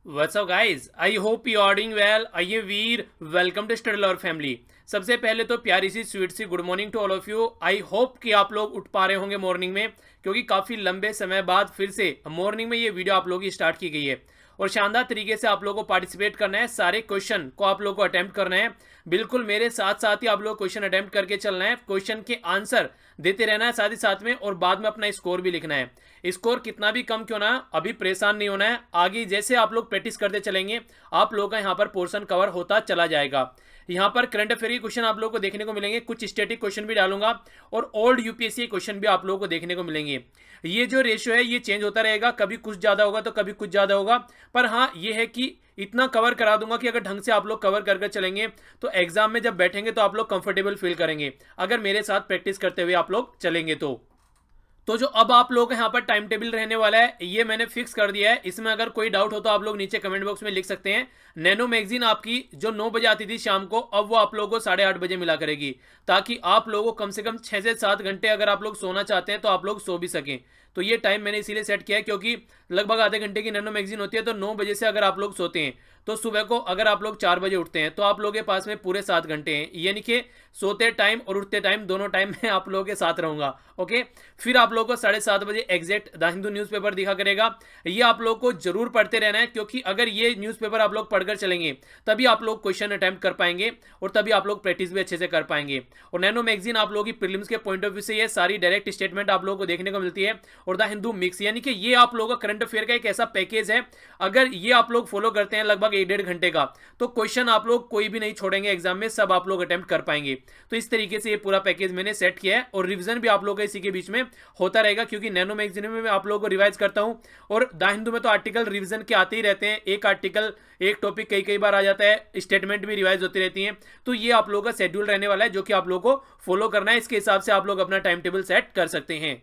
What's up guys, I hope you are doing well. आइए वीर, welcome to study lover family. सबसे पहले तो प्यारी सी स्वीट सी good morning to all of you. I hope कि आप लोग उठ पा रहे होंगे मॉर्निंग में, क्योंकि काफ़ी लंबे समय बाद फिर से मॉर्निंग में ये वीडियो आप लोगों की स्टार्ट की गई है और शानदार तरीके से आप लोगों को पार्टिसिपेट करना है। सारे क्वेश्चन को आप लोगों को अटेम्प्ट करना है। बिल्कुल मेरे साथ साथ ही आप लोग क्वेश्चन अटेम्प्ट करके चलना है, क्वेश्चन के आंसर देते रहना है साथ ही साथ में, और बाद में अपना स्कोर भी लिखना है। स्कोर कितना भी कम क्यों ना, अभी परेशान नहीं होना है। आगे जैसे आप लोग प्रैक्टिस करते चलेंगे आप लोगों का यहाँ पर पोर्शन कवर होता चला जाएगा। यहाँ पर करंट अफेयर के क्वेश्चन आप लोगों को देखने को मिलेंगे, कुछ स्टैटिक क्वेश्चन भी डालूंगा और ओल्ड यूपीएससी क्वेश्चन भी आप लोगों को देखने को मिलेंगे। ये जो रेशियो है ये चेंज होता रहेगा, कभी कुछ ज़्यादा होगा तो कभी कुछ ज़्यादा होगा, पर हाँ ये है कि इतना कवर करा दूंगा कि अगर ढंग से आप लोग कवर कर चलेंगे तो एग्जाम में जब बैठेंगे तो आप लोग कंफर्टेबल फील करेंगे, अगर मेरे साथ प्रैक्टिस करते हुए आप लोग चलेंगे तो जो अब आप लोग यहाँ पर टाइम टेबल रहने वाला है ये मैंने फिक्स कर दिया है। इसमें अगर कोई डाउट हो तो आप लोग नीचे कमेंट बॉक्स में लिख सकते हैं। नैनो मैगजीन आपकी जो 9 बजे आती थी शाम को, अब वो आप लोगों को 8:30 बजे मिला करेगी, ताकि आप लोगों को कम से कम 6 से 7 घंटे अगर आप लोग सोना चाहते हैं तो आप लोग सो भी सकें। तो ये टाइम मैंने इसीलिए सेट किया है क्योंकि लगभग आधे घंटे की नैनो मैगजीन होती है। तो 9 बजे से अगर आप लोग सोते हैं तो सुबह को अगर आप लोग 4 बजे उठते हैं तो आप लोगों के पास में पूरे 7 घंटे हैं, यानी कि सोते टाइम और उठते टाइम दोनों टाइम में आप लोगों के साथ रहूंगा। ओके, फिर आप लोगों को 7:30 बजे एग्जैक्ट द हिंदू न्यूज़पेपर दिखा करेगा। ये आप लोग को जरूर पढ़ते रहना है, क्योंकि अगर ये न्यूज़पेपर आप लोग पढ़कर चलेंगे तभी आप लोग क्वेश्चन अटेम्प्ट कर पाएंगे और तभी आप लोग प्रैक्टिस भी अच्छे से कर पाएंगे। और नैनो मैगजीन आप लोगों की प्रीलिम्स के पॉइंट ऑफ व्यू से ये सारी डायरेक्ट स्टेटमेंट आप लोगों को देखने को मिलती है। और द हिंदू मिक्स, यानी कि ये आप लोगों का करंट अफेयर का एक ऐसा पैकेज है, अगर ये आप लोग फॉलो करते हैं लगभग 1-1.5 घंटे का, तो क्वेश्चन आप लोग कोई भी नहीं छोड़ेंगे एग्जाम में, सब आप लोग अटेम्प्ट कर पाएंगे। तो इस तरीके से ये पूरा पैकेज मैंने सेट किया है और रिवीजन भी आप लोगों का इसी के बीच में होता रहेगा, क्योंकि नैनो मैगजीन में मैं आप लोगों को रिवाइज करता हूं और द हिंदू में तो आर्टिकल रिवीजन के आते ही रहते हैं। एक आर्टिकल एक टॉपिक कई कई बार आ जाता है, स्टेटमेंट भी रिवाइज होती रहती हैं। तो ये आप लोगों का शेड्यूल रहने वाला है जो कि आप लोगों को फॉलो करना है। इसके हिसाब से आप लोग अपना टाइम टेबल सेट कर सकते हैं।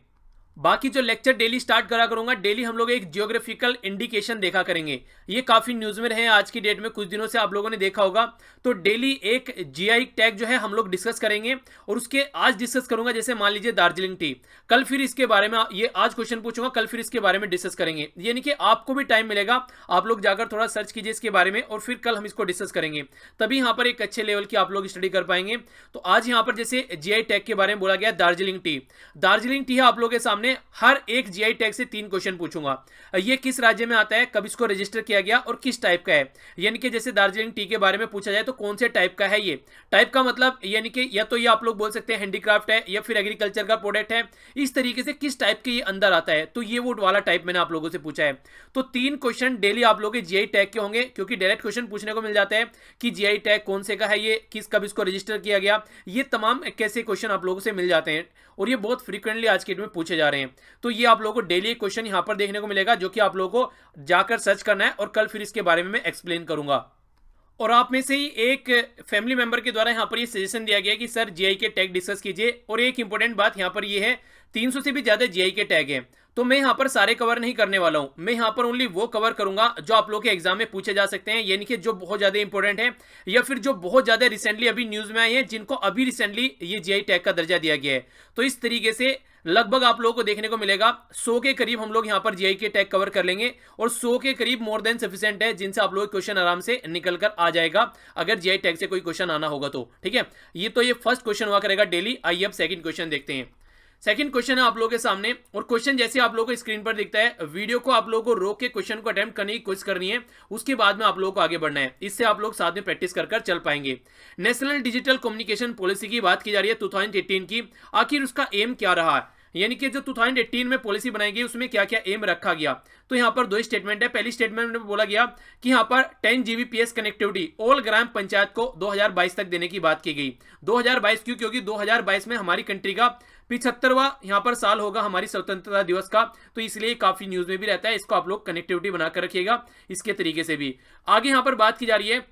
बाकी जो लेक्चर डेली स्टार्ट करा करूंगा, डेली हम लोग एक जियोग्राफिकल इंडिकेशन देखा करेंगे। ये काफी न्यूज में रहे आज की डेट में, कुछ दिनों से आप लोगों ने देखा होगा। तो डेली एक जीआई टैग जो है हम लोग डिस्कस करेंगे और उसके आज डिस्कस करूंगा, जैसे मान लीजिए दार्जिलिंग टी, कल फिर इसके बारे में ये आज क्वेश्चन पूछूंगा, कल फिर इसके बारे में डिस्कस करेंगे। यानी कि आपको भी टाइम मिलेगा, आप लोग जाकर थोड़ा सर्च कीजिए इसके बारे में और फिर कल हम इसको डिस्कस करेंगे, तभी यहाँ पर एक अच्छे लेवल की आप लोग स्टडी कर पाएंगे। तो आज यहाँ पर जैसे जीआई टैग के बारे में बोला गया, दार्जिलिंग टी, दार्जिलिंग टी है आप लोगों के सामने। हर एक जीआई टैग से 3 क्वेश्चन पूछूंगा। ये किस राज्य में आता है, कब इसको रजिस्टर किया गया और किस टाइप का है। यानी कि जैसे दार्जिलिंग टी के बारे में पूछा जाए तो कौन से टाइप का है ये, टाइप का मतलब यानी कि या तो ये आप लोग बोल सकते हैं हैंडीक्राफ्ट है या फिर एग्रीकल्चर का प्रोडक्ट है, इस तरीके से किस टाइप के ये अंदर आता है। तो ये वो वाला टाइप मैंने आप लोगों से पूछा है। तो 3 क्वेश्चन डेली आप लोगों के जीआई टैग के होंगे, क्योंकि डायरेक्ट क्वेश्चन पूछने को मिल जाता है कि जीआई टैग कौन से का है, ये किस कब इसको रजिस्टर किया गया, ये तमाम कैसे क्वेश्चन आप लोगों से मिल जाते हैं और ये बहुत फ्रीक्वेंटली आज के डेट में पूछे जा रहे हैं। तो ये आप लोगों को डेली एक क्वेश्चन यहां पर देखने को मिलेगा जो कि आप लोगों को जाकर सर्च करना है और कल फिर इसके बारे में मैं एक्सप्लेन करूंगा। और आप में से ही एक फैमिली मेंबर के द्वारा यहां पर ये सजेशन दिया गया कि सर जीआई के टैग डिस्कस कीजिए। और एक इंपॉर्टेंट बात यहां पर ये है, 300 से भी ज्यादा जीआई के टैग हैं, तो मैं यहां पर सारे कवर नहीं करने वाला हूं। मैं यहां पर ओनली वो कवर करूंगा जो आप लोग के एग्जाम में पूछे जा सकते हैं, यानी कि जो बहुत ज्यादा इंपॉर्टेंट है या फिर जो बहुत ज्यादा रिसेंटली अभी न्यूज में आए हैं, जिनको अभी रिसेंटली ये जीआई टैग का दर्जा दिया गया है। तो इस तरीके से लगभग आप लोगों को देखने को मिलेगा 100 के करीब हम लोग यहां पर जीआई के टैग कवर कर लेंगे और 100 के करीब मोर देन सफिशिएंट है, जिनसे आप लोग क्वेश्चन आराम से निकल कर आ जाएगा अगर जीआई टैग से कोई क्वेश्चन आना होगा तो। ठीक है, ये तो ये फर्स्ट क्वेश्चन हुआ करेगा डेली। आइए अब सेकंड क्वेश्चन देखते हैं। सेकंड क्वेश्चन है आप लोगों के सामने, और क्वेश्चन जैसे आप लोगों को स्क्रीन पर दिखता है, वीडियो को आप लोगों को रोक के क्वेश्चन को अटेम्प्ट करने की कोशिश करनी है, उसके बाद में आप लोगों को आगे बढ़ना है। इससे आप लोग साथ में प्रैक्टिस कर चल पाएंगे। नेशनल डिजिटल कम्युनिकेशन पॉलिसी की बात की जा रही है 2018 की, आखिर उसका एम क्या रहा है, यानी कि जो 2018 में पॉलिसी बनाई गई उसमें क्या क्या एम रखा गया। तो यहां पर 2 स्टेटमेंट है। पहली स्टेटमेंट में बोला गया कि यहां पर 10 Gbps कनेक्टिविटी ऑल ग्राम पंचायत को 2022 तक देने की बात की गई। 2022 क्यों, क्योंकि 2022 में हमारी कंट्री का 75वां यहां पर साल होगा हमारी स्वतंत्रता दिवस का, तो इसलिए काफी न्यूज में भी रहता है। इसको आप लोग कनेक्टिविटी बनाकर रखिएगा इसके तरीके से भी। आगे यहां पर बात की जा रही है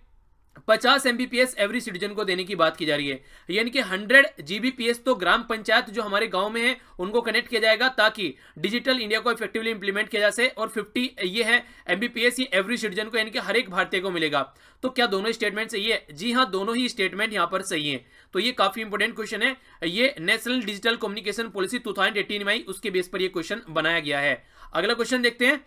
50 Mbps एवरी सिटीजन को देने की बात की जा रही है, यानी कि 100 Gbps तो ग्राम पंचायत जो हमारे गांव में है उनको कनेक्ट किया जाएगा ताकि डिजिटल इंडिया को इफेक्टिवली इंप्लीमेंट किया जा सके। और 50 ये है Mbps, ये एवरी सिटीजन को यानी कि हर एक भारतीय को मिलेगा। तो क्या दोनों स्टेटमेंट सही है? जी हाँ, दोनों ही स्टेटमेंट यहां पर सही है। तो ये काफी इंपोर्टेंट क्वेश्चन है। ये नेशनल डिजिटल कम्युनिकेशन पॉलिसी 2018 में आई, उसके बेस पर ये क्वेश्चन बनाया गया है। अगला क्वेश्चन देखते हैं।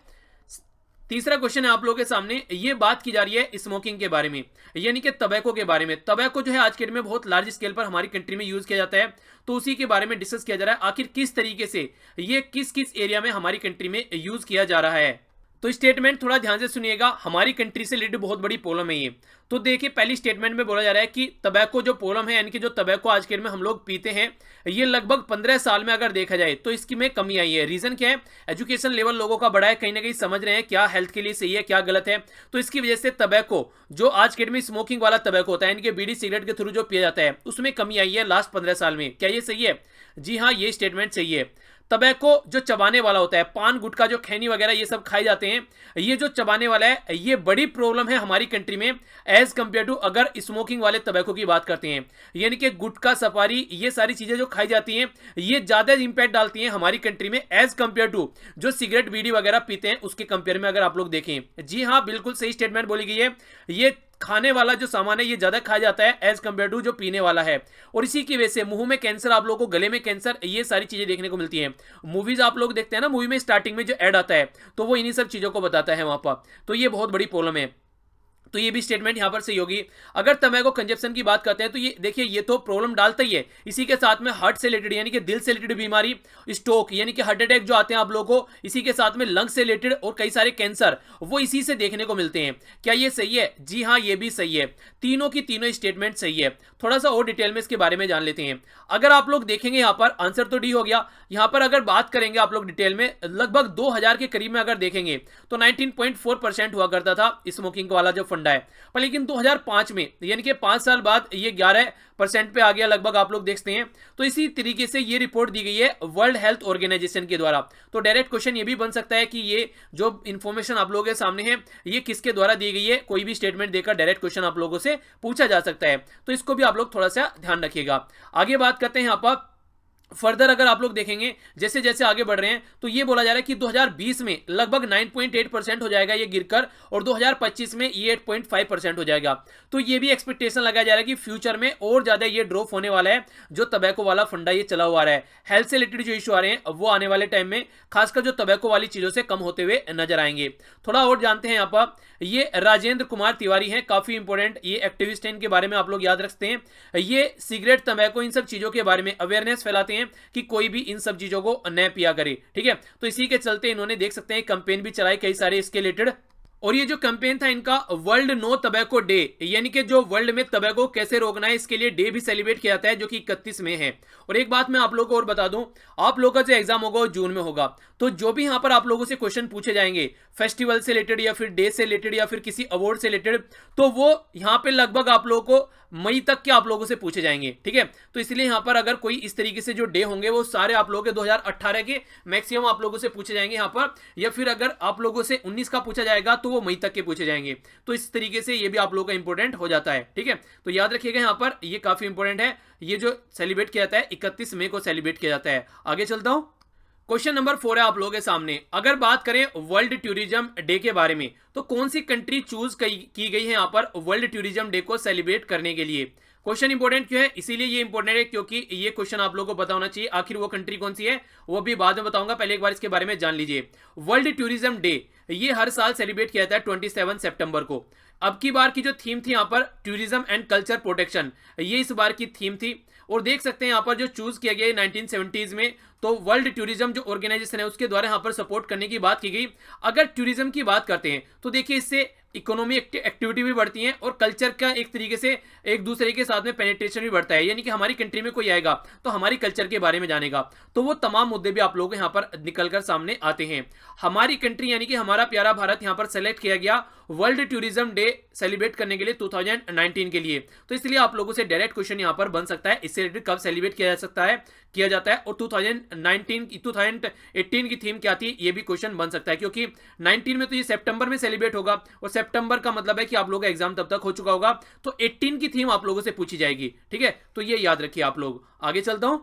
तीसरा क्वेश्चन है आप लोगों के सामने, ये बात की जा रही है स्मोकिंग के बारे में, यानी कि तंबाकू के बारे में। तंबाकू जो है आज के डेट में बहुत लार्ज स्केल पर हमारी कंट्री में यूज किया जाता है, तो उसी के बारे में डिस्कस किया जा रहा है आखिर किस तरीके से ये किस किस एरिया में हमारी कंट्री में यूज किया जा रहा है। तो स्टेटमेंट थोड़ा ध्यान से सुनिएगा, हमारी कंट्री से रिलेटेड बहुत बड़ी प्रॉब्लम है ये। तो देखिए पहली स्टेटमेंट में बोला जा रहा है कि तंबाकू जो प्रॉब्लम है, यानी कि जो तंबाकू आज के डेट में हम लोग पीते हैं, ये लगभग 15 साल में अगर देखा जाए तो इसकी में कमी आई है। रीजन क्या है? एजुकेशन लेवल लोगों का बढ़ा है, कहीं ना कहीं समझ रहे हैं क्या हेल्थ के लिए सही है क्या गलत है। तो इसकी वजह से तंबाकू जो आज के डेट में स्मोकिंग वाला तंबाकू होता है, यानी कि बीड़ी सिगरेट के थ्रू जो पिया जाता है, उसमें कमी आई है लास्ट 15 साल में। क्या ये सही है? जी हाँ, ये स्टेटमेंट सही है। तंबाकू जो चबाने वाला होता है, पान गुटखा जो खैनी वगैरह ये सब खाए जाते हैं, ये जो चबाने वाला है ये बड़ी प्रॉब्लम है हमारी कंट्री में एज कंपेयर टू अगर स्मोकिंग वाले तंबाकू की बात करते हैं। यानी कि गुटखा सफारी ये सारी चीजें जो खाई जाती हैं ये ज्यादा इंपैक्ट डालती हैं हमारी कंट्री में एज कंपेयर टू जो सिगरेट बीड़ी वगैरह पीते हैं उसके कंपेयर में अगर आप लोग देखें। जी हाँ, बिल्कुल सही स्टेटमेंट बोली गई है। ये खाने वाला जो सामान है ये ज्यादा खाया जाता है एज कंपेयर टू जो पीने वाला है, और इसी की वजह से मुंह में कैंसर, आप लोगों को गले में कैंसर, ये सारी चीजें देखने को मिलती हैं। मूवीज आप लोग देखते हैं ना, मूवी में स्टार्टिंग में जो ऐड आता है तो वो इन्हीं सब चीजों को बताता है वहां पर। तो ये बहुत बड़ी प्रॉब्लम है, तो ये भी स्टेटमेंट यहां पर सही होगी। अगर तंबाकू कंजप्शन की बात करते हैं तो ये देखिए ये तो प्रॉब्लम डालता ही है, इसी के साथ में हार्ट से रिलेटेड यानी कि दिल से रिलेटेड बीमारी, स्ट्रोक यानी कि हार्ट अटैक जो आते हैं आप लोगों को, इसी के साथ में लंग्स से रिलेटेड और कई सारे कैंसर वो इसी से देखने को मिलते हैं। क्या ये सही है? जी हाँ, ये भी सही है। तीनों की तीनों स्टेटमेंट सही है। थोड़ा सा और डिटेल में इसके बारे में जान लेते हैं। अगर आप लोग देखेंगे यहाँ पर आंसर तो डी हो गया। यहाँ पर अगर बात करेंगे आप लोग डिटेल में, लगभग 2000 के करीब में अगर देखेंगे तो 19.4% हुआ करता था स्मोकिंग वाला जो फंडा है, पर लेकिन 2005 में यानी कि 5 साल बाद ये 11% पे आ गया लगभग, आप लोग देखते हैं। तो इसी तरीके से ये रिपोर्ट दी गई है वर्ल्ड हेल्थ ऑर्गेनाइजेशन के द्वारा। तो डायरेक्ट क्वेश्चन ये भी बन सकता है कि ये जो इंफॉर्मेशन आप लोगों के सामने है ये किसके द्वारा दी गई है, कोई भी स्टेटमेंट देकर डायरेक्ट क्वेश्चन आप लोगों से पूछा जा सकता है। तो इसको भी आप लोग थोड़ा सा ध्यान रखिएगा। आगे बात करते हैं यहाँ पर फर्दर, अगर आप लोग देखेंगे जैसे जैसे आगे बढ़ रहे हैं तो ये बोला जा रहा है कि 2020 में लगभग 9.8% हो जाएगा ये गिरकर, और 2025 में ये 8.5% हो जाएगा। तो ये भी एक्सपेक्टेशन लगाया जा रहा है कि फ्यूचर में और ज्यादा ये ड्रॉप होने वाला है, जो तंबाकू वाला फंडा ये चला हुआ रहा है। हेल्थ से रिलेटेड जो इशू आ रहे हैं वो आने वाले टाइम में खासकर जो तंबाकू वाली चीजों से कम होते हुए नजर आएंगे। थोड़ा और जानते हैं यहाँ पर, ये राजेंद्र कुमार तिवारी हैं, काफी इंपॉर्टेंट ये एक्टिविस्ट हैं, इनके बारे में आप लोग याद रखते हैं। ये सिगरेट तंबाकू इन सब चीजों के बारे में अवेयरनेस फैलाते हैं कि कोई भी इन सब चीजों को न पिया करे, ठीक है। तो इसी के चलते इन्होंने देख सकते हैं कैंपेन भी चलाई कई सारे इसके रिलेटेड, और ये जो कैंपेन था इनका वर्ल्ड नो टबैको डे, यानी कि जो वर्ल्ड में टबैको कैसे रोकना है इसके लिए डे भी सेलिब्रेट किया जाता है, जो कि 31 में है। और एक बात मैं आप लोगों को और बता दूं, आप लोगों का जो एग्जाम होगा वो जून में होगा, तो जो भी यहां पर आप लोगों से क्वेश्चन पूछे जाएंगे फेस्टिवल से रिलेटेड या फिर डे से रिलेटेड या फिर किसी अवार्ड से रिलेटेड, तो वो यहां पे लगभग आप लोगों को मई तक के आप लोगों से पूछे जाएंगे, ठीक है। तो इसलिए यहां पर अगर कोई इस तरीके से जो डे होंगे वो सारे आप लोगों के 2018 के मैक्सिमम आप लोगों से पूछे जाएंगे यहां पर, या फिर अगर आप लोगों से 19 का पूछा जाएगा तो वो मई तक के पूछे जाएंगे। तो इस तरीके से ये भी आप लोगों का इंपॉर्टेंट हो जाता है, ठीक है। तो याद रखिएगा यहां पर ये काफी इंपॉर्टेंट है, ये जो सेलिब्रेट किया जाता है 31 मई को सेलिब्रेट किया जाता है। आगे चलता हूं, क्वेश्चन नंबर 4 है आप लोगों के सामने। अगर बात करें वर्ल्ड टूरिज्म डे के बारे में, तो कौन सी कंट्री चूज की गई है यहां पर वर्ल्ड टूरिज्म डे को सेलिब्रेट करने के लिए। क्वेश्चन इंपॉर्टेंट क्यों है? इसीलिए ये इंपॉर्टेंट है क्योंकि ये क्वेश्चन आप लोगों को पता होना चाहिए आखिर वो कंट्री कौन सी है, वो भी बाद में बताऊंगा, पहले एक बार इसके बारे में जान लीजिए। वर्ल्ड टूरिज्म डे ये हर साल सेलिब्रेट किया जाता है 27 सितंबर को। अब की बार की जो थीम थी यहाँ पर टूरिज्म एंड कल्चर प्रोटेक्शन, ये इस बार की थीम थी। और देख सकते हैं यहाँ पर जो चूज किया गया 1970s में, तो वर्ल्ड टूरिज्म जो ऑर्गेनाइजेशन है उसके द्वारा यहाँ पर सपोर्ट करने की बात की गई। अगर टूरिज्म की बात करते हैं तो देखिए इससे इकोनॉमी एक्टिविटी भी बढ़ती है और कल्चर का एक तरीके से एक दूसरे के साथ में पेनिट्रेशन भी बढ़ता है, यानी कि हमारी कंट्री में कोई आएगा तो हमारी कल्चर के बारे में जानेगा, तो वो तमाम मुद्दे भी आप लोगों को यहाँ पर निकलकर सामने आते हैं। हमारी कंट्री यानी कि हमारा प्यारा भारत यहाँ पर सेलेक्ट किया गया वर्ल्ड टूरिज्म डे सेलिब्रेट करने के लिए 2019 के लिए। तो इसलिए आप लोगों से डायरेक्ट क्वेश्चन यहाँ पर बन सकता है, इससे रिलेटेड कब सेलिब्रेट किया जाता है और 2018 की थीम क्या थी, ये भी क्वेश्चन बन सकता है, क्योंकि 19 में तो ये सितंबर में सेलिब्रेट होगा और सितंबर का मतलब है कि आप लोगों का एग्जाम तब तक हो चुका होगा, तो 18 की थीम आप लोगों से पूछी जाएगी, ठीक है। तो ये याद रखिए आप लोग। आगे चलता हूं,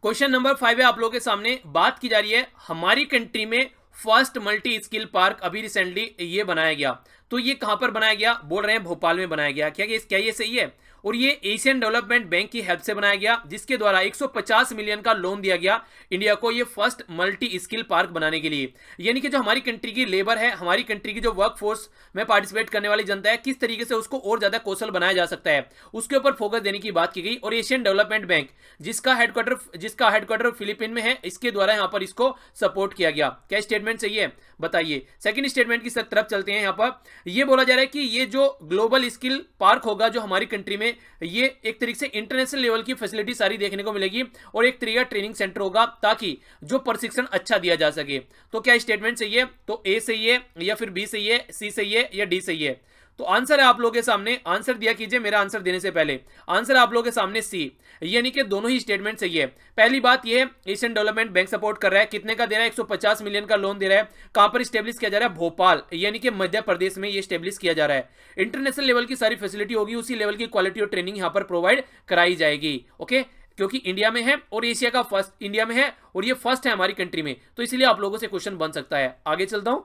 क्वेश्चन नंबर 5 है आप लोगों के सामने। बात की जा रही है हमारी कंट्री में फर्स्ट मल्टी स्किल पार्क अभी रिसेंटली ये बनाया गया, तो ये कहां पर बनाया गया, बोल रहे हैं भोपाल में बनाया गया। क्या ये सही है? और ये एशियन डेवलपमेंट बैंक की हेल्प से बनाया गया, जिसके द्वारा 150 मिलियन का लोन दिया गया इंडिया को ये फर्स्ट मल्टी स्किल पार्क बनाने के लिए। यानी कि जो हमारी कंट्री की लेबर है, हमारी कंट्री की जो वर्क फोर्स में पार्टिसिपेट करने वाली जनता है, किस तरीके से उसको और ज्यादा कौशल बनाया जा सकता है, उसके ऊपर फोकस देने की बात की गई। और एशियन डेवलपमेंट बैंक जिसका हेडक्वार्टर फिलीपीन में है, इसके द्वारा यहां पर इसको सपोर्ट किया गया। क्या स्टेटमेंट सही है, बताइए। सेकंड स्टेटमेंट की तरफ चलते हैं। यहां पर यह बोला जा रहा है कि ये जो ग्लोबल स्किल पार्क होगा जो हमारी कंट्री में, ये एक तरीके से इंटरनेशनल लेवल की फैसिलिटी सारी देखने को मिलेगी और एक तरीका ट्रेनिंग सेंटर होगा ताकि जो प्रशिक्षण अच्छा दिया जा सके। तो क्या स्टेटमेंट सही है? तो ए सही है या फिर बी सही है, सी सही है या डी सही है? तो आंसर है आप लोगों के सामने, आंसर दिया कीजिए मेरा आंसर देने से पहले। आंसर आप लोगों के सामने सी, यानी कि दोनों ही स्टेटमेंट सही है। पहली बात यह है एशियन डेवलपमेंट बैंक सपोर्ट कर रहा है, कितने का दे रहा है? 150 मिलियन का लोन दे रहा है। कहां पर स्टेब्लिश किया जा रहा है? भोपाल, यानी कि मध्य प्रदेश में ये स्टेब्लिश किया जा रहा है। इंटरनेशनल लेवल की सारी फैसिलिटी होगी, उसी लेवल की क्वालिटी और ट्रेनिंग यहां पर प्रोवाइड कराई जाएगी। ओके, क्योंकि इंडिया में है और एशिया का फर्स्ट इंडिया में है और ये फर्स्ट है हमारी कंट्री में, तो इसलिए आप लोगों से क्वेश्चन बन सकता है। आगे चलता हूं,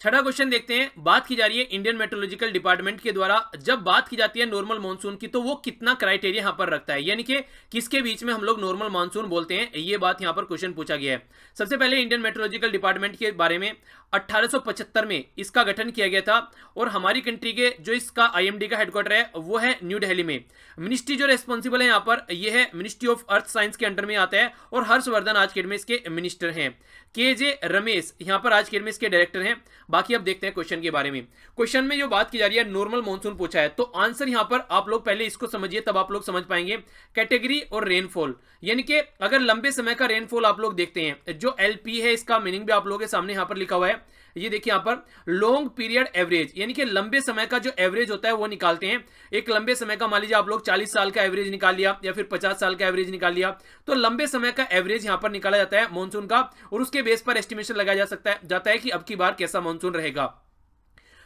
छठा क्वेश्चन देखते हैं। बात की जा रही है इंडियन मेट्रोलॉजिकल डिपार्टमेंट के द्वारा, जब बात की जाती है नॉर्मल मानसून की, तो वो कितना क्राइटेरिया यहां पर रखता है, यानी कि किसके बीच में हम लोग नॉर्मल मानसून बोलते हैं, ये बात यहां पर क्वेश्चन पूछा गया है। सबसे पहले इंडियन मेट्रोलॉजिकल डिपार्टमेंट के बारे में 1875 में इसका गठन किया गया था और हमारी कंट्री के जो इसका आईएमडी का हेडक्वार्टर है वो है न्यू दिल्ली में। मिनिस्ट्री जो रेस्पॉन्सिबल है यहाँ पर, ये है मिनिस्ट्री ऑफ अर्थ साइंस के अंडर में आता है और हर्षवर्धन आज के डेट में इसके मिनिस्टर हैं। के रमेश यहाँ पर आज के डेट में इसके डायरेक्टर हैं। बाकी अब देखते हैं क्वेश्चन के बारे में। क्वेश्चन में जो बात की जा रही है नॉर्मल मानसून पूछा है, तो आंसर यहाँ पर आप लोग पहले इसको समझिए, तब आप लोग समझ पाएंगे। कैटेगरी और रेनफॉल, यानी कि अगर लंबे समय का रेनफॉल आप लोग देखते हैं, जो एलपी है इसका मीनिंग भी आप लोगों के सामने यहाँ पर लिखा हुआ है। ये देखिए यहाँ पर लॉन्ग पीरियड एवरेज, यानी कि लंबे समय का जो एवरेज होता है वो निकालते हैं। एक लंबे समय का मान लीजिए आप लोग 40 साल का एवरेज निकाल लिया या फिर 50 साल का एवरेज निकाल लिया, तो लंबे समय का एवरेज यहां पर निकाला जाता है मानसून का और उसके बेस पर एस्टिमेशन लगाया जाता है कि अब की बार कैसा मानसून रहेगा।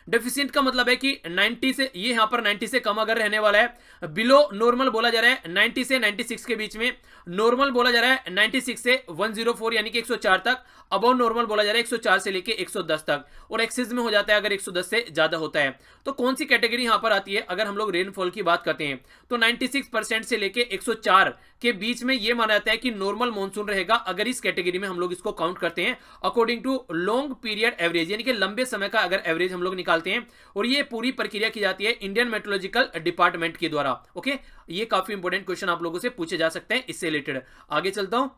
डेफिशिएंट का मतलब है कि 90 से, ये यहां पर 90 से कम अगर रहने वाला है। बिलो नॉर्मल बोला जा रहा है 90 से 96 के बीच में। नॉर्मल बोला जा रहा है 96 से 104 यानी कि 104 तक। अबव नॉर्मल बोला जा रहा है 104 से लेके 110 तक और एक्सेस में हो जाता है अगर 110 से ज्यादा होता है। तो कौन सी कैटेगरी यहां पर आती है अगर हम लोग रेनफॉल की बात करते हैं, तो 96% से लेके 104 के बीच में यह माना जाता है कि नॉर्मल मानसून रहेगा अगर इस कैटेगरी में हम लोग इसको काउंट करते हैं according to long period average, यानी कि लंबे समय का अगर एवरेज हम लोग निकालते हैं। और ये पूरी प्रक्रिया की जाती है इंडियन मेट्रोलॉजिकल डिपार्टमेंट के द्वारा। ओके, ये काफी इंपॉर्टेंट क्वेश्चन आप लोगों से पूछे जा सकते हैं इससे रिलेटेड। आगे चलता हूं,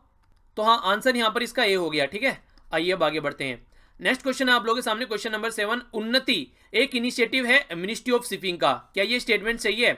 तो हाँ आंसर यहां पर इसका ए हो गया। ठीक है, आइए अब आगे बढ़ते हैं। नेक्स्ट क्वेश्चन है आप लोगों के सामने, क्वेश्चन नंबर 7। उन्नति एक इनिशिएटिव है मिनिस्ट्री ऑफ शिपिंग का, क्या ये स्टेटमेंट सही है?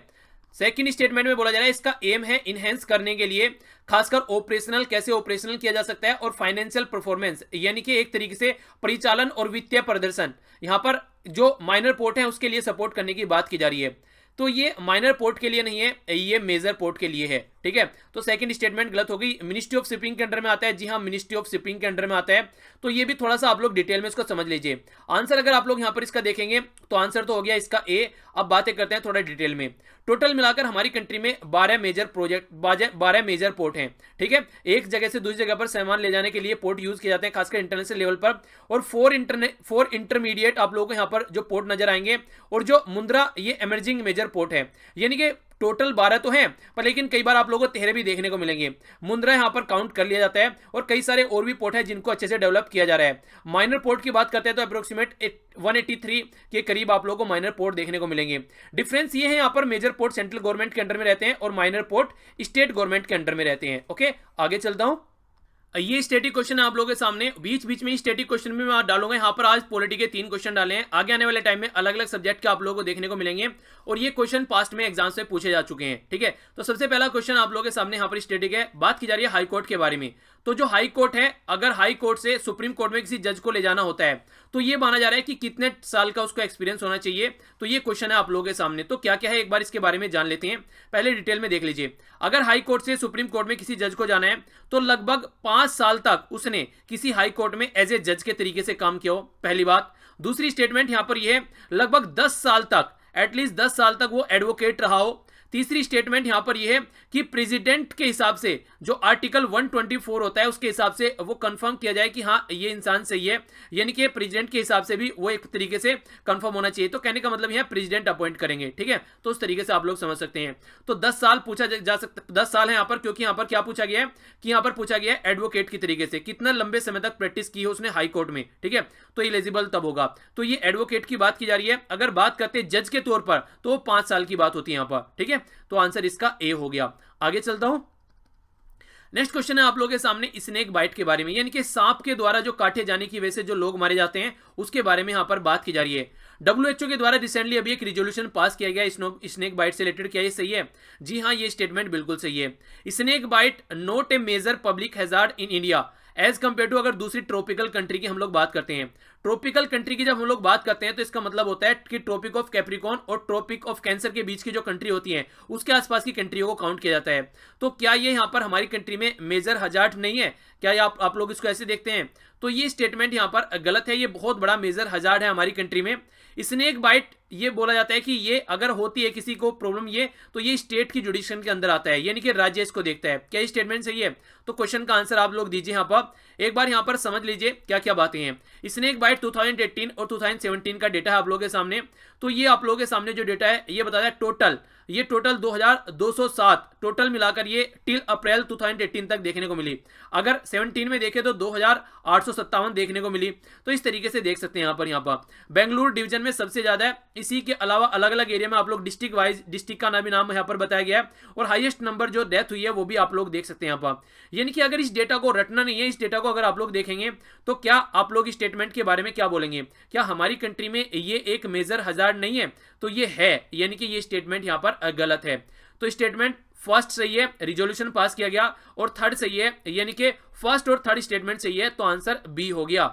सेकंड स्टेटमेंट में बोला जा रहा है इसका एम है इनहेंस करने के लिए, खासकर ऑपरेशनल, कैसे ऑपरेशनल किया जा सकता है, और फाइनेंशियल परफॉर्मेंस, यानी कि एक तरीके से परिचालन और वित्तीय प्रदर्शन, यहां पर जो माइनर पोर्ट है उसके लिए सपोर्ट करने की बात की जा रही है। तो ये माइनर पोर्ट के लिए नहीं है, ये मेजर पोर्ट के लिए है। ठीक है, तो सेकंड स्टेटमेंट गलत हो गई। मिनिस्ट्री ऑफ शिपिंग के अंडर में आता है, जी हाँ मिनिस्ट्री ऑफ शिपिंग के अंडर में आता है। तो ये भी थोड़ा सा आप लोग डिटेल में इसको समझ लीजिए। आंसर अगर आप लोग यहां पर इसका देखेंगे तो आंसर तो हो गया इसका ए। अब बातें करते हैं थोड़ा डिटेल में। टोटल मिलाकर हमारी कंट्री में 12 मेजर पोर्ट हैं। ठीक है, एक जगह से दूसरी जगह पर सामान ले जाने के लिए पोर्ट यूज किए जाते हैं, खासकर इंटरनेशनल लेवल पर। और 4 इंटरमीडिएट आप लोगों को यहां पर जो पोर्ट नजर आएंगे, और जो मुंद्रा ये इमर्जिंग मेजर पोर्ट है, यानी कि टोटल 12 तो हैं, पर लेकिन कई बार आप लोगों को 13 भी देखने को मिलेंगे। मुंद्रा यहां पर काउंट कर लिया जाता है और कई सारे और भी पोर्ट है जिनको अच्छे से डेवलप किया जा रहा है। माइनर पोर्ट की बात करते हैं तो अप्रोक्सीमेट 183 के करीब आप लोगों को माइनर पोर्ट देखने को मिलेंगे। डिफरेंस ये है, यहां पर मेजर पोर्ट सेंट्रल गवर्नमेंट के अंडर में रहते हैं और माइनर पोर्ट स्टेट गवर्नमेंट के अंडर में रहते हैं। ओके, आगे चलता हूं। ये स्टैटिक क्वेश्चन है आप लोगों के सामने, बीच बीच में स्टैटिक क्वेश्चन भी मैं डालूंगा। यहाँ पर आज पॉलिटी के 3 क्वेश्चन डाले हैं, आगे आने वाले टाइम में अलग अलग सब्जेक्ट के आप लोगों को देखने को मिलेंगे और ये क्वेश्चन पास्ट में एग्जाम से पूछे जा चुके हैं। ठीक है, तो सबसे पहला क्वेश्चन आप लोगों के सामने यहाँ पर स्टैटिक है। बात की जा रही है हाई कोर्ट के बारे में। तो जो हाई कोर्ट है, अगर हाई कोर्ट से सुप्रीम कोर्ट में किसी जज को ले जाना होता है तो ये माना जा रहा है कि कितने साल का उसको एक्सपीरियंस होना चाहिए। तो ये क्वेश्चन है आप लोगों के सामने। तो क्या क्या है एक बार इसके बारे में जान लेते हैं, पहले डिटेल में देख लीजिए। अगर हाई कोर्ट से सुप्रीम कोर्ट में किसी जज को जाना है तो लगभग 5 साल तक उसने किसी हाई कोर्ट में एज ए जज के तरीके से काम किया हो, पहली बात। दूसरी स्टेटमेंट यहां पर यह है लगभग 10 साल तक, एटलीस्ट 10 साल तक वो एडवोकेट रहा हो। तीसरी स्टेटमेंट यहां पर यह है कि प्रेसिडेंट के हिसाब से जो आर्टिकल 124 होता है उसके हिसाब से वो कंफर्म किया जाए कि हाँ ये इंसान सही है, यानी कि प्रेसिडेंट के हिसाब से भी वो एक तरीके से कंफर्म होना चाहिए। तो कहने का मतलब यह प्रेसिडेंट अपॉइंट करेंगे, ठीक है, तो उस तरीके से आप लोग समझ सकते हैं। तो 10 साल पूछा जा सकता, 10 साल है यहां पर, क्योंकि यहां पर क्या पूछा गया है कि यहां पर पूछा गया है एडवोकेट की तरीके से कितना लंबे समय तक प्रैक्टिस की है उसने हाई कोर्ट में, ठीक है, तो एलिजिबल तब होगा। तो ये एडवोकेट की बात की जा रही है। अगर बात करते हैं जज के तौर पर तो 5 साल की बात होती है यहां पर, ठीक है, तो आंसर इसका ए हो गया। आगे चलता हूं। नेक्स्ट क्वेश्चन है आप लोगों के सामने स्नेक बाइट के बारे में, यानी कि सांप के द्वारा जो काटे जाने की वजह से जो लोग मारे जाते हैं उसके बारे में यहां पर बात की जा रही है। WHO के द्वारा रिसेंटली अभी एक रिजोल्यूशन पास किया गया स्नेक बाइट से रिलेटेड, क्या ये सही है? जी हाँ, ये स्टेटमेंट बिल्कुल सही है। Snake bite not a major public hazard in India as compare to, अगर दूसरी ट्रॉपिकल कंट्री की हम लोग बात करते हैं, ट्रॉपिकल कंट्री की जब हम लोग बात करते हैं तो इसका मतलब होता है कि ट्रॉपिक ऑफ कैप्रिकॉर्न और ट्रॉपिक ऑफ कैंसर के बीच की जो कंट्री होती है उसके आसपास की कंट्रियों को काउंट किया जाता है। तो क्या ये यहाँ पर हमारी कंट्री में मेजर हजार्ड नहीं है? क्या ये आप लोग इसको ऐसे देखते हैं? तो ये स्टेटमेंट यहाँ पर गलत है। ये बहुत बड़ा मेजर हजार्ड है हमारी कंट्री में। स्नेक बाइट ये बोला जाता है कि ये अगर होती है किसी को प्रॉब्लम ये, तो ये स्टेट की जुडिशन के अंदर आता है, यानी कि राज्य इसको देखता है। क्या ये स्टेटमेंट सही है? तो क्वेश्चन का आंसर आप लोग दीजिए यहाँ पर। एक बार यहाँ पर समझ लीजिए क्या क्या बातें हैं। स्नेक बाइट 2018 और 2017 का डेटा है आप लोगों के सामने। तो ये आप लोगों के सामने जो डेटा है ये बताता है टोटल 2207 टोटल मिलाकर ये टिल अप्रैल 2018 तक देखने को मिली। अगर 17 में देखें तो 2857 देखने को मिली। तो इस तरीके से देख सकते हैं यहाँ पर बेंगलुरु डिवीजन में सबसे ज्यादा है। इसी के अलावा अलग अलग एरिया में आप लोग डिस्ट्रिक्ट वाइज डिस्ट्रिक्ट का भी नाम यहाँ पर बताया गया है, और हाईएस्ट नंबर जो डेथ हुई है वो भी आप लोग देख सकते हैं यहाँ पर। यानी कि अगर इस डेटा को रटना नहीं है, इस डेटा को अगर आप लोग देखेंगे तो क्या आप लोग स्टेटमेंट के बारे में क्या बोलेंगे? क्या हमारी कंट्री में ये एक मेजर हजार्ड नहीं है? तो ये है, यानी कि ये स्टेटमेंट यहाँ पर गलत है। तो स्टेटमेंट फर्स्ट सही है, रिजोल्यूशन पास किया गया, और थर्ड सही है, यानी कि फर्स्ट और थर्ड स्टेटमेंट सही है, तो आंसर बी हो गया।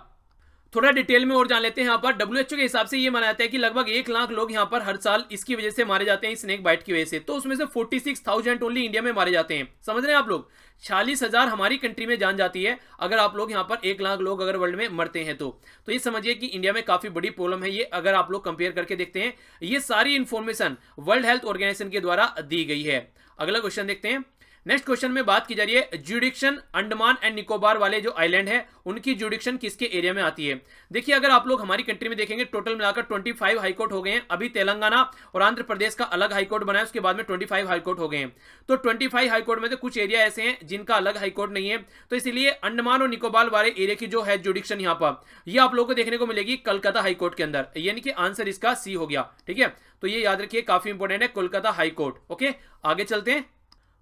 थोड़ा डिटेल में और जान लेते हैं। यहाँ पर WHO के हिसाब से ये माना जाता है कि लगभग 1 लाख लोग यहाँ पर हर साल इसकी वजह से मारे जाते हैं, स्नेक बाइट की वजह से। तो उसमें से 46,000 ओनली इंडिया में मारे जाते हैं। समझ रहे हैं आप लोग? 46,000 हमारी कंट्री में जान जाती है अगर आप लोग यहाँ पर 1 लाख लोग अगर वर्ल्ड में मरते हैं तो ये समझिए कि इंडिया में काफी बड़ी प्रॉब्लम है ये। अगर आप लोग कंपेयर करके देखते हैं, ये सारी इंफॉर्मेशन वर्ल्ड हेल्थ ऑर्गेनाइजेशन के द्वारा दी गई है। अगला क्वेश्चन देखते हैं। नेक्स्ट क्वेश्चन में बात की जा रही है जुडिक्शन अंडमान एंड निकोबार वाले जो आइलैंड है उनकी जुडिक्शन किसके एरिया में आती है। देखिए अगर आप लोग हमारी कंट्री में देखेंगे टोटल मिलाकर 25 हाईकोर्ट हो गए हैं। अभी तेलंगाना और आंध्र प्रदेश का अलग हाईकोर्ट बना है, उसके बाद में 25 हाईकोर्ट हो गए हैं। तो 25 हाईकोर्ट में से कुछ एरिया ऐसे हैं जिनका अलग हाईकोर्ट नहीं है, तो इसलिए अंडमान और निकोबार वाले एरिया की जो है जुडिक्शन यहाँ पर ये आप लोगों को देखने को मिलेगी कोलकाता हाईकोर्ट के अंदर, यानी कि आंसर इसका सी हो गया। ठीक है, तो ये याद रखिए, काफी इंपॉर्टेंट है कोलकाता हाईकोर्ट। ओके, आगे चलते हैं।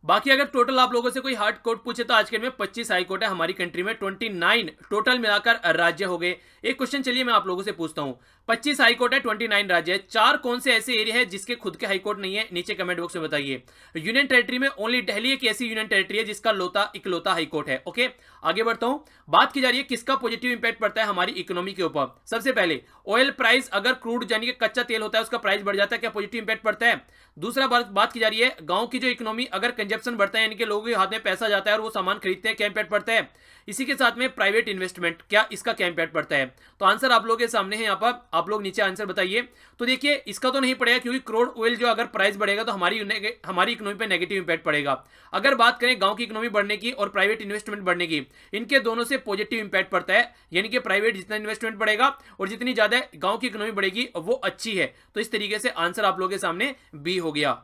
बाकी अगर टोटल आप लोगों से कोई हार्ड कोर्ट पूछे तो आज के में 25 हाई कोर्ट है हमारी कंट्री में, 29 टोटल मिलाकर राज्य हो गए। एक क्वेश्चन चलिए मैं आप लोगों से पूछता हूं, 25 हाई कोर्ट है, 29 राज्य है, 4 कौन से ऐसे एरिया है जिसके खुद के हाई कोर्ट नहीं है? नीचे कमेंट बॉक्स में बताइए। यूनियन टेरिटरी में ओनली दिल्ली एक ऐसी यूनियन टेरिटरी है जिसका इकलौता हाई कोर्ट है। ओके, आगे बढ़ता हूं। बात की जा रही है किसका पॉजिटिव इंपैक्ट पड़ता है हमारी इकोनॉमी के ऊपर। सबसे पहले ऑयल प्राइस, अगर क्रूड यानी कि कच्चा तेल होता है उसका प्राइस बढ़ जाता है, क्या पॉजिटिव इंपैक्ट पड़ता है? दूसरा बात की जा रही है गांव की जो इकोनॉमी, अगर कंजप्शन बढ़ता है यानी कि लोगों के हाथ में पैसा जाता है और वो सामान खरीदते हैं, क्या इंपैक्ट पड़ता है? इसी के साथ में प्राइवेट इन्वेस्टमेंट, क्या इसका क्या इंपैक्ट पड़ता है? तो आंसर आप लोगों के सामने है, यहाँ पर आप लोग नीचे आंसर बताइए। तो देखिए इसका तो नहीं पड़ेगा क्योंकि क्रूड ऑयल जो अगर प्राइस बढ़ेगा तो हमारी इकोनॉमी पे नेगेटिव इंपैक्ट पड़ेगा। अगर बात करें गांव की इकोनॉमी बढ़ने की और प्राइवेट इन्वेस्टमेंट बढ़ने की, इनके दोनों से पॉजिटिव इंपैक्ट पड़ता है, यानी कि प्राइवेट जितना इन्वेस्टमेंट बढ़ेगा और जितनी ज्यादा गांव की इकोनॉमी बढ़ेगी वो अच्छी है। तो इस तरीके से आंसर आप लोगों के सामने बी हो गया।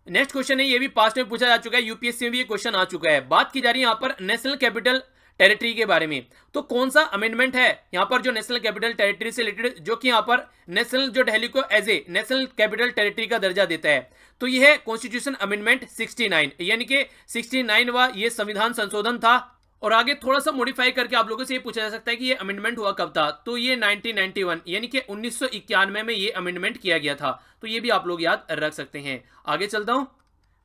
नेक्स्ट क्वेश्चन है, ये भी पास्ट में पूछा जा चुका है, यूपीएससी में भी ये क्वेश्चन आ चुका है। बात की जा रही है यहाँ पर नेशनल कैपिटल टेरिटरी के बारे में। तो कौन सा अमेंडमेंट है यहाँ पर जो नेशनल कैपिटल टेरिटरी से रिलेटेड, जो कि यहाँ पर नेशनल जो दिल्ली को as a national capital territory का दर्जा देता है? तो ये है कॉन्स्टिट्यूशन अमेंडमेंट 69, यानी कि 69वां ये संविधान संशोधन था। और आगे थोड़ा सा मॉडिफाई करके आप लोगों से ये पूछा जा सकता है कि ये अमेंडमेंट हुआ कब था? तो ये 1991 यानी कि 1991 में ये अमेंडमेंट किया गया था। तो ये भी आप लोग याद रख सकते हैं। आगे चलता हूं।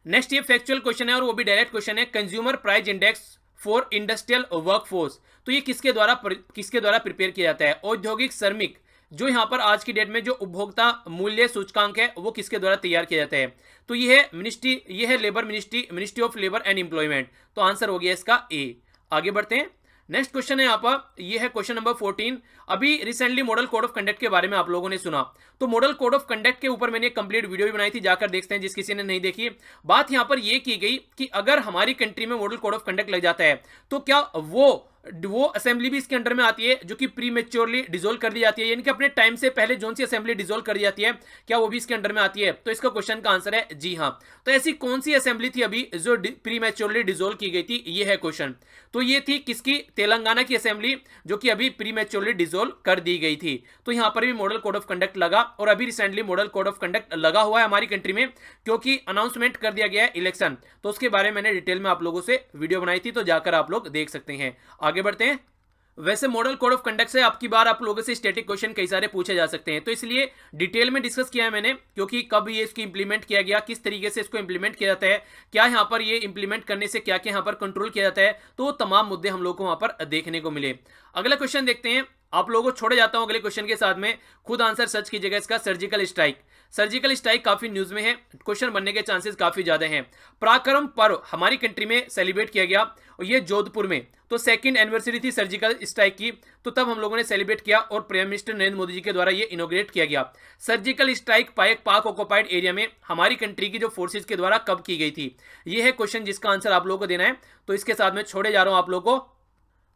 नेक्स्ट ये फैक्चुअल क्वेश्चन है और वो भी डायरेक्ट क्वेश्चन है, consumer price index for industrial workforce. तो ये किसके द्वारा प्रिपेयर किया जाता है? औद्योगिक श्रमिक, जो यहाँ पर आज की डेट में जो उपभोक्ता मूल्य सूचकांक है वो किसके द्वारा तैयार किया जाता है? तो ये है labour ministry of labour and employment. तो आंसर हो गया इसका ए। आगे बढ़ते हैं। नेक्स्ट क्वेश्चन है यहाँ पर, ये है क्वेश्चन नंबर 14। अभी recently model code of conduct के बारे में आप लोगों ने सुना, तो मॉडल कोड ऑफ कंडक्ट के ऊपर मैंने कंप्लीट वीडियो भी बनाई थी, जाकर देखते हैं जिस किसी ने नहीं देखी। बात यहाँ पर ये की गई कि अगर हमारी कंट्री में मॉडल कोड ऑफ कंडक्ट लग जाता है तो क्या वो असेंबली भी इसके अंडर में आती है जो कि प्री मेच्योरली डिसोल्व कर दी जाती है, यानी कि अपने टाइम से पहले जो सी असेंबली डिसोल्व कर दी जाती है, क्या वो भी इसके अंडर में आती है? तो इसका क्वेश्चन का आंसर है जी हाँ। तो ऐसी कौन सी असेंबली थी अभी जो प्री मेच्योरली डिसोल्व की गई थी, ये है क्वेश्चन। तो ये थी किसकी? तेलंगाना की असेंबली, जो कि अभी प्री मेच्योरली डिसोल्व कर दी गई थी। तो यहां पर भी मॉडल कोड ऑफ कंडक्ट लगा, और अभी recently model code of conduct लगा हुआ है हमारी कंट्री में, क्योंकि अनाउंसमेंट कर दिया गया है इलेक्शन। तो उसके बारे में मैंने डिटेल में आप लोगों से वीडियो बनाई थी, तो जाकर आप लोग देख सकते हैं। आगे बढ़ते हैं। वैसे मॉडल कोड ऑफ कंडक्ट से आपकी बार आप लोगों से स्टैटिक क्वेश्चन कई सारे पूछे जा सकते हैं, तो इसलिए डिटेल में डिस्कस किया है मैंने, क्योंकि कब ये इसकी इंप्लीमेंट किया गया, किस तरीके से इसको इंप्लीमेंट किया जाता है, क्या यहाँ पर ये इंप्लीमेंट करने से क्या क्या यहाँ पर कंट्रोल किया जाता है, तो वो तमाम मुद्दे हम लोग को वहां पर देखने को मिले। अगला क्वेश्चन देखते हैं। आप लोगों को छोड़े जाता हूं अगले क्वेश्चन के साथ में, खुद आंसर सर्च कीजिएगा इसका। सर्जिकल स्ट्राइक, सर्जिकल स्ट्राइक काफी न्यूज में है, क्वेश्चन बनने के चांसेस काफी ज्यादा हैं। पराक्रम पर्व हमारी कंट्री में सेलिब्रेट किया गया, और ये जोधपुर में, तो सेकंड एनिवर्सरी थी सर्जिकल स्ट्राइक की, तो तब हम लोगों ने सेलिब्रेट किया, और प्राइम मिनिस्टर नरेंद्र मोदी जी के द्वारा ये इनोग्रेट किया गया। सर्जिकल स्ट्राइक पाक ऑक्युपाइड एरिया में हमारी कंट्री की जो फोर्सेज के द्वारा कब की गई थी, ये है क्वेश्चन जिसका आंसर आप लोगों को देना है। तो इसके साथ में छोड़े जा रहा हूं आप लोगों को।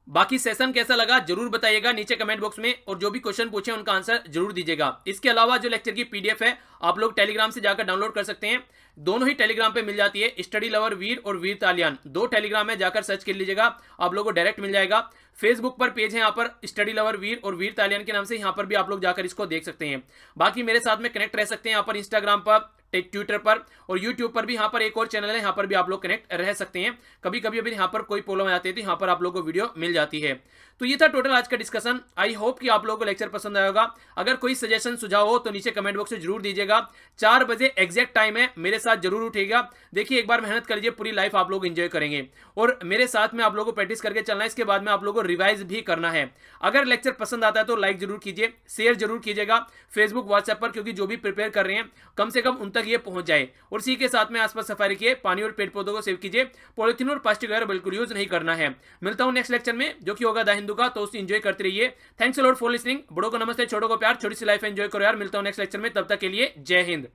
बाकी सेशन कैसा लगा जरूर बताइएगा नीचे कमेंट बॉक्स में, और जो भी क्वेश्चन पूछे उनका आंसर जरूर दीजिएगा। इसके अलावा जो लेक्चर की पीडीएफ है आप लोग टेलीग्राम से जाकर डाउनलोड कर सकते हैं, दोनों ही टेलीग्राम पे मिल जाती है। स्टडी लवर वीर और वीर तालियान, दो टेलीग्राम है, जाकर सर्च कर लीजिएगा, आप लोगों को डायरेक्ट मिल जाएगा। फेसबुक पर पेज है यहाँ पर स्टडी लवर वीर और वीर तालियान के नाम से, यहाँ पर भी आप लोग जाकर इसको देख सकते हैं। बाकी मेरे साथ में कनेक्ट रह सकते हैं यहाँ पर इंस्टाग्राम पर, ट्विटर पर और यूट्यूब पर भी। यहाँ पर एक और चैनल है, यहाँ पर भी आप लोग कनेक्ट रह सकते हैं। कभी कभी अभी यहाँ पर कोई प्रॉब्लम आ जाती है तो यहाँ पर आप लोगों को वीडियो मिल जाती है। तो ये था टोटल आज का डिस्कशन। आई होप कि आप लोगों को लेक्चर पसंद आया होगा। अगर कोई सजेशन सुझाव हो तो नीचे कमेंट बॉक्स में जरूर दीजिएगा। 4 बजे एग्जैक्ट टाइम है, मेरे साथ जरूर उठेगा। देखिए एक बार मेहनत कर लीजिए, पूरी लाइफ आप लोग एंजॉय करेंगे, और मेरे साथ में आप लोगों को प्रैक्टिस करके चलना है। इसके बाद में आप लोगों को रिवाइज भी करना है। अगर लेक्चर पसंद आता है तो लाइक जरूर कीजिए, शेयर जरूर कीजिएगा फेसबुक व्हाट्सएप पर, क्योंकि जो भी प्रिपेयर कर रहे हैं कम से कम उन तक ये पहुंच जाए। और इसी के साथ में आसपास सफाई रखिए, पानी और पेड़ पौधों को सेव कीजिए, पॉलिथीन और प्लास्टिक वगैरह बिल्कुल यूज नहीं करना है। मिलता हूं नेक्स्ट लेक्चर में, जो कि होगा द हिंदू का, तो उससे एंजॉय करते रहिए। Thanks a lot for listening. बड़ों को नमस्ते, छोटों को प्यार, छोटी सी लाइफ एंजॉय करो यार। मिलता हूं नेक्स्ट लेक्चर में, तब तक के लिए जय हिंद।